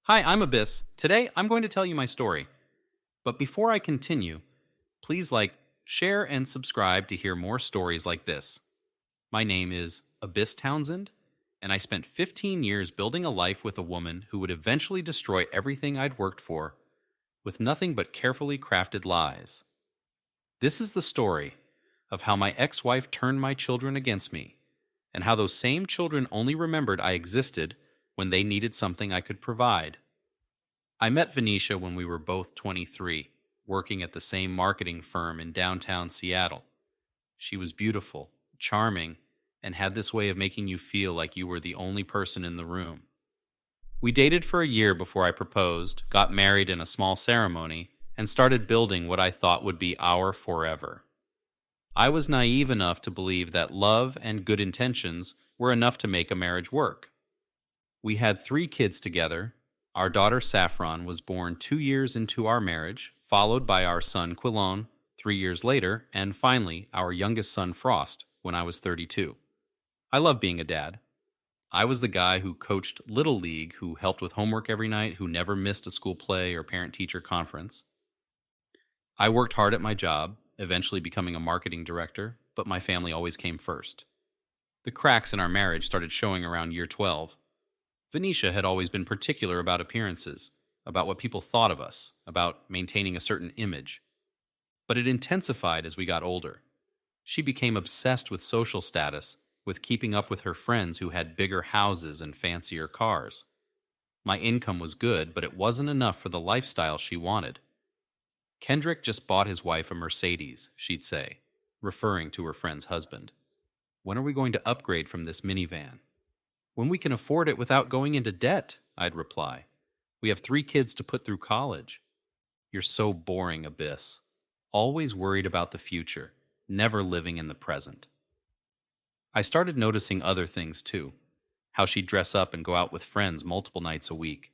Hi, I'm Abyss. Today, I'm going to tell you my story. But before I continue, please share, and subscribe to hear more stories like this. My name is Abyss Townsend, and I spent 15 years building a life with a woman who would eventually destroy everything I'd worked for with nothing but carefully crafted lies. This is the story of how my ex-wife turned my children against me, and how those same children only remembered I existed when they needed something I could provide. I met Venetia when we were both 23, working at the same marketing firm in downtown Seattle. She was beautiful, charming, and had this way of making you feel like you were the only person in the room. We dated for a year before I proposed, got married in a small ceremony, and started building what I thought would be our forever. I was naive enough to believe that love and good intentions were enough to make a marriage work. We had 3 kids together. Our daughter Saffron was born 2 years into our marriage, followed by our son Quillon 3 years later, and finally our youngest son Frost when I was 32. I love being a dad. I was the guy who coached Little League, who helped with homework every night, who never missed a school play or parent-teacher conference. I worked hard at my job, eventually becoming a marketing director, but my family always came first. The cracks in our marriage started showing around year 12. Venetia had always been particular about appearances, about what people thought of us, about maintaining a certain image. But it intensified as we got older. She became obsessed with social status, with keeping up with her friends who had bigger houses and fancier cars. My income was good, but it wasn't enough for the lifestyle she wanted. Kendrick just bought his wife a Mercedes, she'd say, referring to her friend's husband. When are we going to upgrade from this minivan? When we can afford it without going into debt, I'd reply. We have 3 kids to put through college. You're so boring, Abyss. Always worried about the future, never living in the present. I started noticing other things too. How she'd dress up and go out with friends multiple nights a week.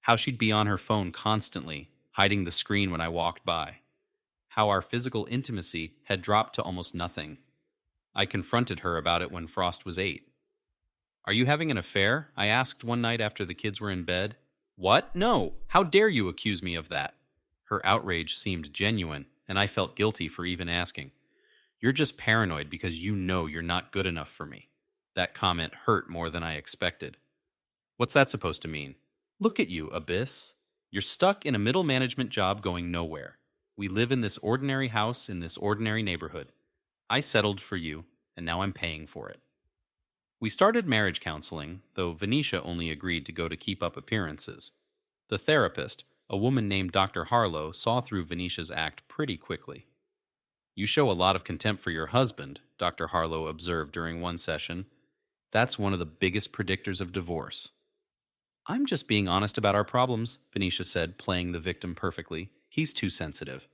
How she'd be on her phone constantly, hiding the screen when I walked by. How our physical intimacy had dropped to almost nothing. I confronted her about it when Frost was 8. Are you having an affair? I asked one night after the kids were in bed. What? No! How dare you accuse me of that? Her outrage seemed genuine, and I felt guilty for even asking. You're just paranoid because you know you're not good enough for me. That comment hurt more than I expected. What's that supposed to mean? Look at you, Abyss. You're stuck in a middle management job going nowhere. We live in this ordinary house in this ordinary neighborhood. I settled for you, and now I'm paying for it. We started marriage counseling, though Venetia only agreed to go to keep up appearances. The therapist, a woman named Dr. Harlow, saw through Venetia's act pretty quickly. You show a lot of contempt for your husband, Dr. Harlow observed during one session. That's one of the biggest predictors of divorce. I'm just being honest about our problems, Venetia said, playing the victim perfectly. He's too sensitive.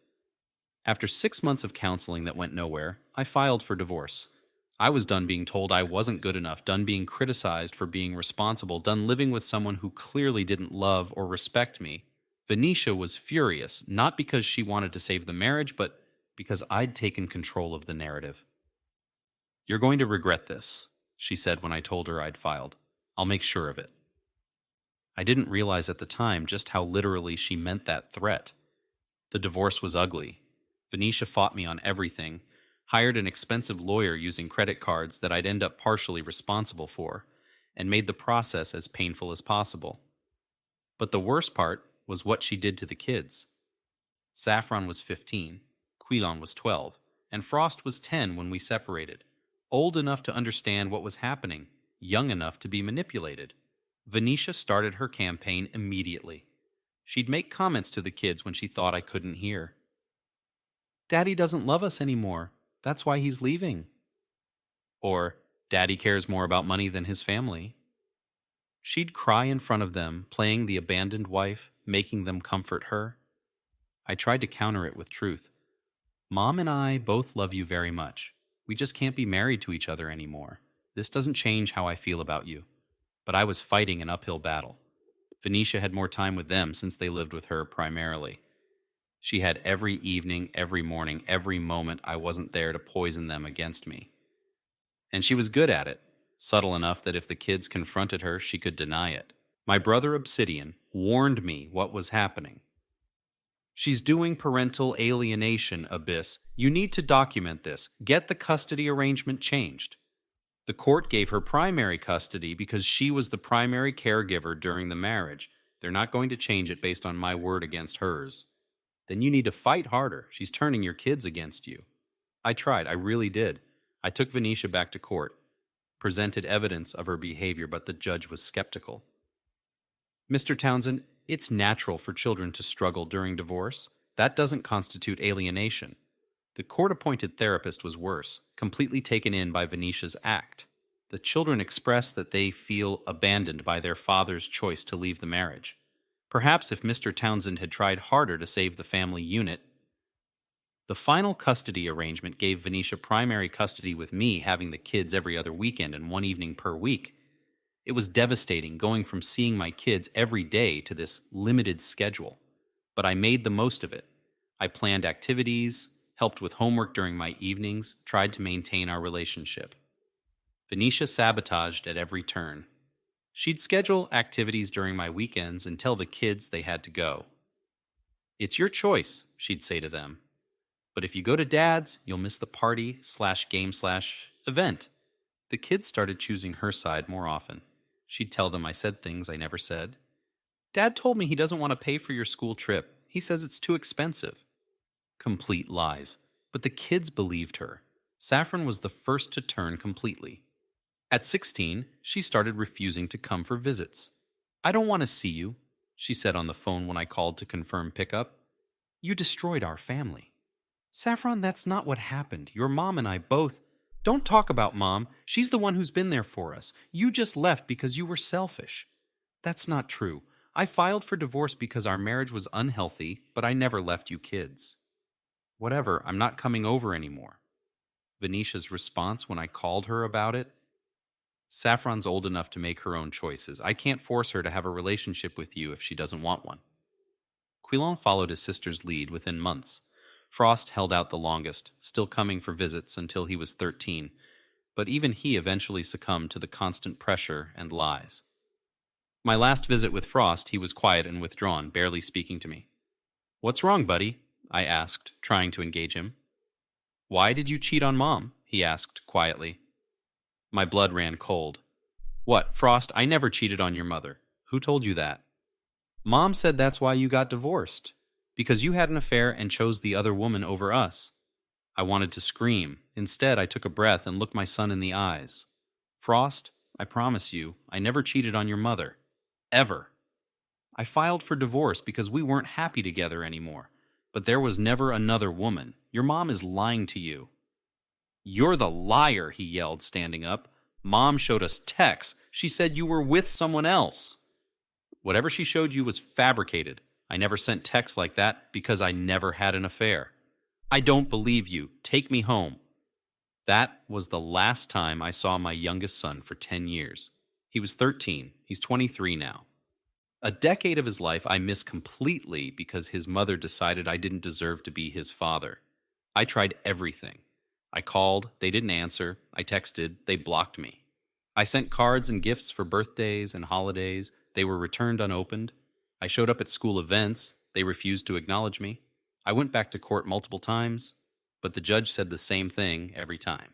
After 6 months of counseling that went nowhere, I filed for divorce. I was done being told I wasn't good enough, done being criticized for being responsible, done living with someone who clearly didn't love or respect me. Venetia was furious, not because she wanted to save the marriage, but because I'd taken control of the narrative. You're going to regret this, she said when I told her I'd filed. I'll make sure of it. I didn't realize at the time just how literally she meant that threat. The divorce was ugly. Venetia fought me on everything, hired an expensive lawyer using credit cards that I'd end up partially responsible for, and made the process as painful as possible. But the worst part was what she did to the kids. Saffron was 15, Quilon was 12, and Frost was 10 when we separated, old enough to understand what was happening, young enough to be manipulated. Venetia started her campaign immediately. She'd make comments to the kids when she thought I couldn't hear. Daddy doesn't love us anymore. That's why he's leaving. Or, Daddy cares more about money than his family. She'd cry in front of them, playing the abandoned wife, making them comfort her. I tried to counter it with truth. Mom and I both love you very much. We just can't be married to each other anymore. This doesn't change how I feel about you. But I was fighting an uphill battle. Venetia had more time with them since they lived with her primarily. She had every evening, every morning, every moment I wasn't there to poison them against me. And she was good at it, subtle enough that if the kids confronted her, she could deny it. My brother Obsidian warned me what was happening. She's doing parental alienation, Abyss. You need to document this. Get the custody arrangement changed. The court gave her primary custody because she was the primary caregiver during the marriage. They're not going to change it based on my word against hers. Then you need to fight harder. She's turning your kids against you. I tried. I really did. I took Venetia back to court, presented evidence of her behavior, but the judge was skeptical. Mr. Townsend, it's natural for children to struggle during divorce. That doesn't constitute alienation. The court-appointed therapist was worse, completely taken in by Venetia's act. The children express that they feel abandoned by their father's choice to leave the marriage. Perhaps if Mr. Townsend had tried harder to save the family unit. The final custody arrangement gave Venetia primary custody with me having the kids every other weekend and one evening per week. It was devastating going from seeing my kids every day to this limited schedule. But I made the most of it. I planned activities, helped with homework during my evenings, tried to maintain our relationship. Venetia sabotaged at every turn. She'd schedule activities during my weekends and tell the kids they had to go. It's your choice, she'd say to them. But if you go to Dad's, you'll miss the party/game/event. The kids started choosing her side more often. She'd tell them I said things I never said. Dad told me he doesn't want to pay for your school trip. He says it's too expensive. Complete lies. But the kids believed her. Saffron was the first to turn completely. At 16, she started refusing to come for visits. I don't want to see you, she said on the phone when I called to confirm pickup. You destroyed our family. Saffron, that's not what happened. Your mom and I both... Don't talk about Mom. She's the one who's been there for us. You just left because you were selfish. That's not true. I filed for divorce because our marriage was unhealthy, but I never left you kids. Whatever, I'm not coming over anymore. Venetia's response when I called her about it? Saffron's old enough to make her own choices. I can't force her to have a relationship with you if she doesn't want one. Quillan followed his sister's lead within months. Frost held out the longest, still coming for visits until he was 13, but even he eventually succumbed to the constant pressure and lies. My last visit with Frost, he was quiet and withdrawn, barely speaking to me. What's wrong, buddy? I asked, trying to engage him. Why did you cheat on Mom? He asked quietly. My blood ran cold. What, Frost, I never cheated on your mother. Who told you that? Mom said that's why you got divorced. Because you had an affair and chose the other woman over us. I wanted to scream. Instead, I took a breath and looked my son in the eyes. Frost, I promise you, I never cheated on your mother. Ever. I filed for divorce because we weren't happy together anymore. But there was never another woman. Your mom is lying to you. You're the liar, he yelled, standing up. Mom showed us texts. She said you were with someone else. Whatever she showed you was fabricated. I never sent texts like that because I never had an affair. I don't believe you. Take me home. That was the last time I saw my youngest son for 10 years. He was 13. He's 23 now. A decade of his life I miss completely because his mother decided I didn't deserve to be his father. I tried everything. I called, they didn't answer. I texted, they blocked me. I sent cards and gifts for birthdays and holidays. They were returned unopened. I showed up at school events. They refused to acknowledge me. I went back to court multiple times, but the judge said the same thing every time.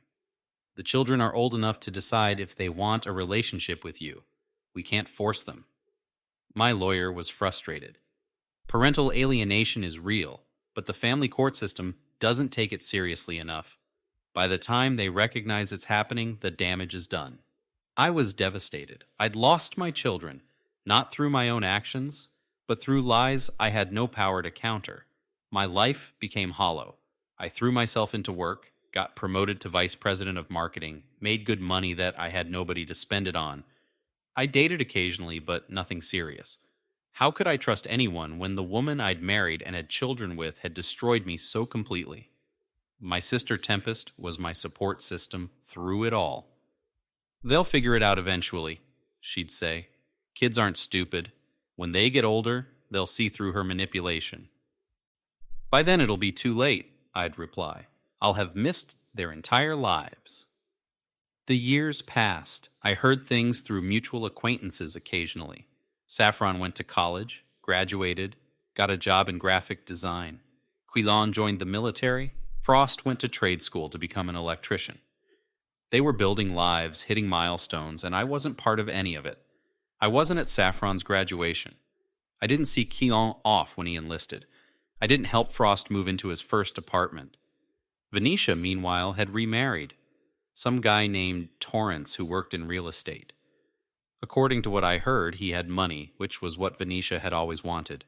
The children are old enough to decide if they want a relationship with you. We can't force them. My lawyer was frustrated. Parental alienation is real, but the family court system doesn't take it seriously enough. By the time they recognize it's happening, the damage is done. I was devastated. I'd lost my children, not through my own actions, but through lies I had no power to counter. My life became hollow. I threw myself into work, got promoted to vice president of marketing, made good money that I had nobody to spend it on. I dated occasionally, but nothing serious. How could I trust anyone when the woman I'd married and had children with had destroyed me so completely? My sister Tempest was my support system through it all. They'll figure it out eventually, she'd say. Kids aren't stupid. When they get older, they'll see through her manipulation. By then it'll be too late, I'd reply. I'll have missed their entire lives. The years passed. I heard things through mutual acquaintances occasionally. Saffron went to college, graduated, got a job in graphic design. Quilon joined the military. Frost went to trade school to become an electrician. They were building lives, hitting milestones, and I wasn't part of any of it. I wasn't at Saffron's graduation. I didn't see Quilon off when he enlisted. I didn't help Frost move into his first apartment. Venetia, meanwhile, had remarried. Some guy named Torrance who worked in real estate. According to what I heard, he had money, which was what Venetia had always wanted.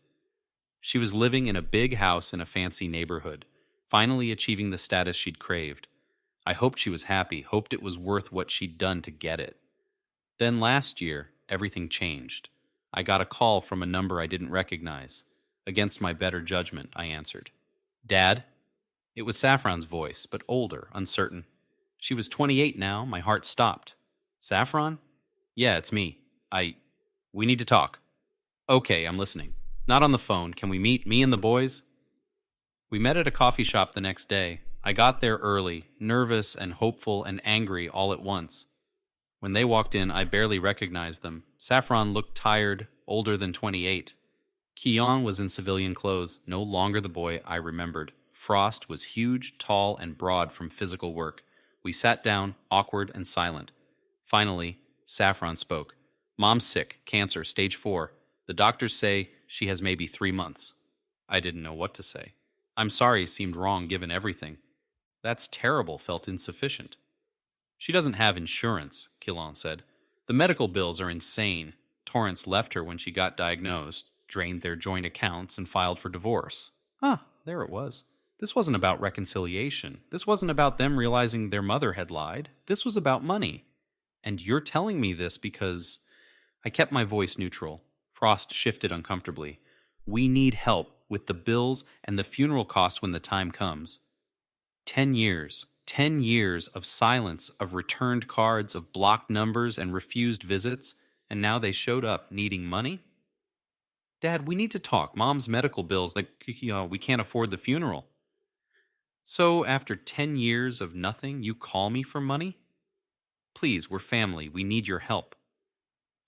She was living in a big house in a fancy neighborhood, finally achieving the status she'd craved. I hoped she was happy, hoped it was worth what she'd done to get it. Then last year, everything changed. I got a call from a number I didn't recognize. Against my better judgment, I answered. Dad? It was Saffron's voice, but older, uncertain. She was 28 now. My heart stopped. Saffron? Yeah, it's me. We need to talk. Okay, I'm listening. Not on the phone. Can we meet, me and the boys? We met at a coffee shop the next day. I got there early, nervous and hopeful and angry all at once. When they walked in, I barely recognized them. Saffron looked tired, older than 28. Quilon was in civilian clothes, no longer the boy I remembered. Frost was huge, tall, and broad from physical work. We sat down, awkward and silent. Finally, Saffron spoke. Mom's sick, cancer, stage 4. The doctors say she has maybe 3 months. I didn't know what to say. I'm sorry seemed wrong given everything. That's terrible felt insufficient. She doesn't have insurance, Quilon said. The medical bills are insane. Torrance left her when she got diagnosed, drained their joint accounts, and filed for divorce. Ah, there it was. This wasn't about reconciliation. This wasn't about them realizing their mother had lied. This was about money. And you're telling me this because... I kept my voice neutral. Frost shifted uncomfortably. We need help with the bills and the funeral costs when the time comes. 10 years. 10 years of silence, of returned cards, of blocked numbers and refused visits, and now they showed up needing money? Dad, we need to talk. Mom's medical bills, we can't afford the funeral. So after 10 years of nothing, you call me for money? Please, we're family. We need your help.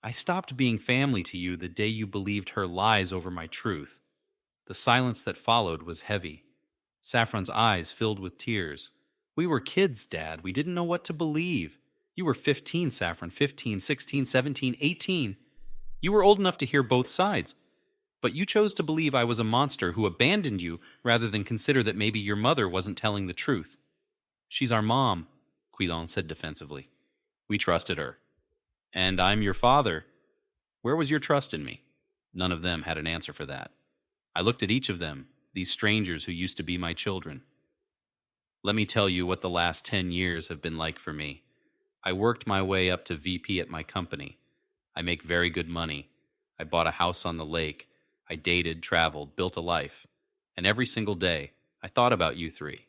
I stopped being family to you the day you believed her lies over my truth. The silence that followed was heavy. Saffron's eyes filled with tears. We were kids, Dad. We didn't know what to believe. You were 15, Saffron, 15, 16, 17, 18. You were old enough to hear both sides. But you chose to believe I was a monster who abandoned you rather than consider that maybe your mother wasn't telling the truth. She's our mom, Quilon said defensively. We trusted her. And I'm your father. Where was your trust in me? None of them had an answer for that. I looked at each of them, these strangers who used to be my children. Let me tell you what the last 10 years have been like for me. I worked my way up to VP at my company. I make very good money. I bought a house on the lake. I dated, traveled, built a life. And every single day, I thought about you three.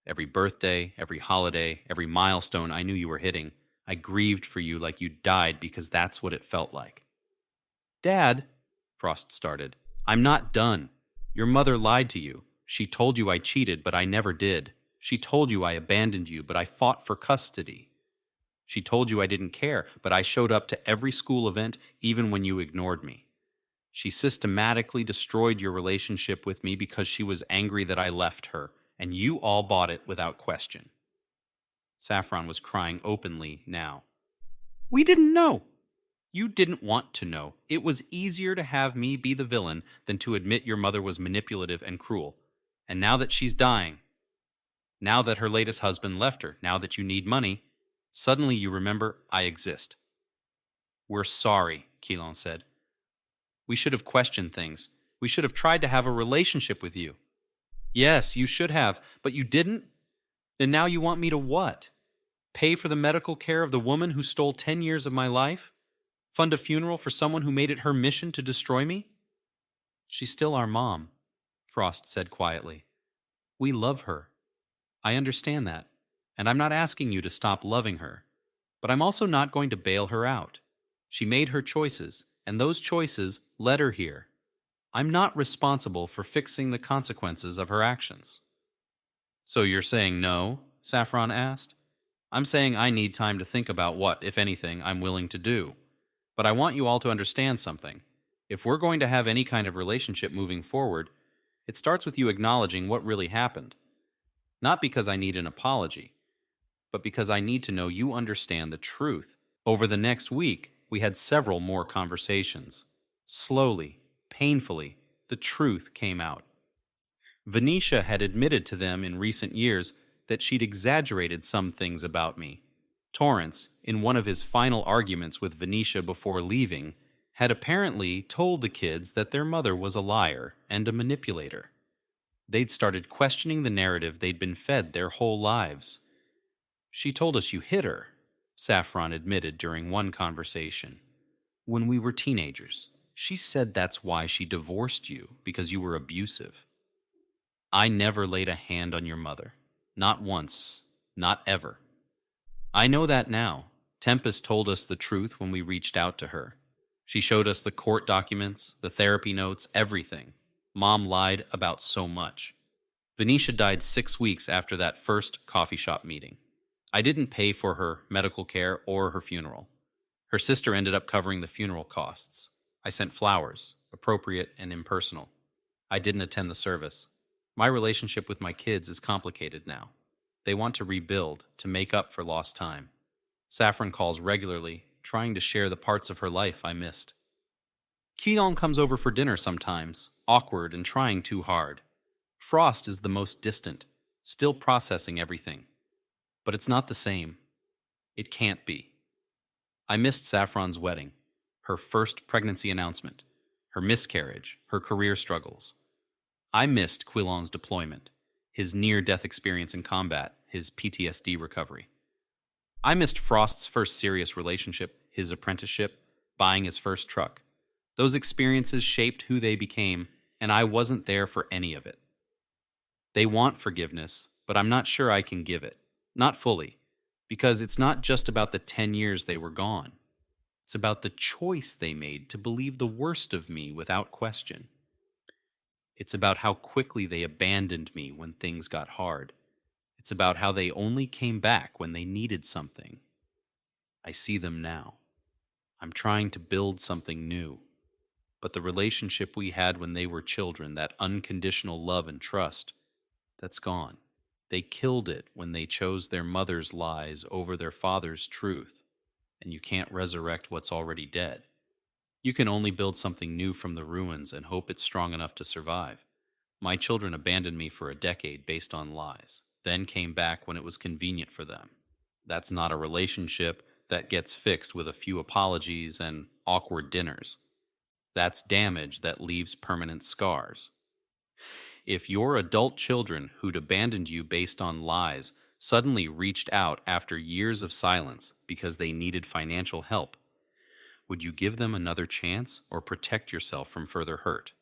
Every birthday, every holiday, every milestone I knew you were hitting, I grieved for you like you died because that's what it felt like. Dad, Frost started, I'm not done. Your mother lied to you. She told you I cheated, but I never did. She told you I abandoned you, but I fought for custody. She told you I didn't care, but I showed up to every school event even when you ignored me. She systematically destroyed your relationship with me because she was angry that I left her, and you all bought it without question. Saffron was crying openly now. We didn't know. You didn't want to know. It was easier to have me be the villain than to admit your mother was manipulative and cruel. And now that she's dying, now that her latest husband left her, now that you need money, suddenly you remember I exist. We're sorry, Quilon said. We should have questioned things. We should have tried to have a relationship with you. Yes, you should have, but you didn't? Then now you want me to what? Pay for the medical care of the woman who stole 10 years of my life? Fund a funeral for someone who made it her mission to destroy me? She's still our mom, Frost said quietly. We love her. I understand that, and I'm not asking you to stop loving her, but I'm also not going to bail her out. She made her choices, and those choices led her here. I'm not responsible for fixing the consequences of her actions. So you're saying no? Saffron asked. I'm saying I need time to think about what, if anything, I'm willing to do. But I want you all to understand something. If we're going to have any kind of relationship moving forward, it starts with you acknowledging what really happened. Not because I need an apology, but because I need to know you understand the truth. Over the next week, we had several more conversations. Slowly, painfully, the truth came out. Venetia had admitted to them in recent years that she'd exaggerated some things about me. Torrance, in one of his final arguments with Venetia before leaving, had apparently told the kids that their mother was a liar and a manipulator. They'd started questioning the narrative they'd been fed their whole lives. "She told us you hit her," Saffron admitted during one conversation. "When we were teenagers. She said that's why she divorced you, because you were abusive." "I never laid a hand on your mother. Not once. Not ever." "I know that now. Tempest told us the truth when we reached out to her. She showed us the court documents, the therapy notes, everything. Mom lied about so much." Venetia died 6 weeks after that first coffee shop meeting. I didn't pay for her medical care or her funeral. Her sister ended up covering the funeral costs. I sent flowers, appropriate and impersonal. I didn't attend the service. My relationship with my kids is complicated now. They want to rebuild, to make up for lost time. Saffron calls regularly, trying to share the parts of her life I missed. Keelan comes over for dinner sometimes, awkward and trying too hard. Frost is the most distant, still processing everything. But it's not the same. It can't be. I missed Saffron's wedding, her first pregnancy announcement, her miscarriage, her career struggles. I missed Quilon's deployment, his near-death experience in combat, his PTSD recovery. I missed Frost's first serious relationship, his apprenticeship, buying his first truck. Those experiences shaped who they became, and I wasn't there for any of it. They want forgiveness, but I'm not sure I can give it. Not fully, because it's not just about the 10 years they were gone. It's about the choice they made to believe the worst of me without question. It's about how quickly they abandoned me when things got hard. It's about how they only came back when they needed something. I see them now. I'm trying to build something new. But the relationship we had when they were children, that unconditional love and trust, that's gone. They killed it when they chose their mother's lies over their father's truth, and you can't resurrect what's already dead. You can only build something new from the ruins and hope it's strong enough to survive. My children abandoned me for a decade based on lies, then came back when it was convenient for them. That's not a relationship that gets fixed with a few apologies and awkward dinners. That's damage that leaves permanent scars. If your adult children who'd abandoned you based on lies suddenly reached out after years of silence because they needed financial help, would you give them another chance or protect yourself from further hurt?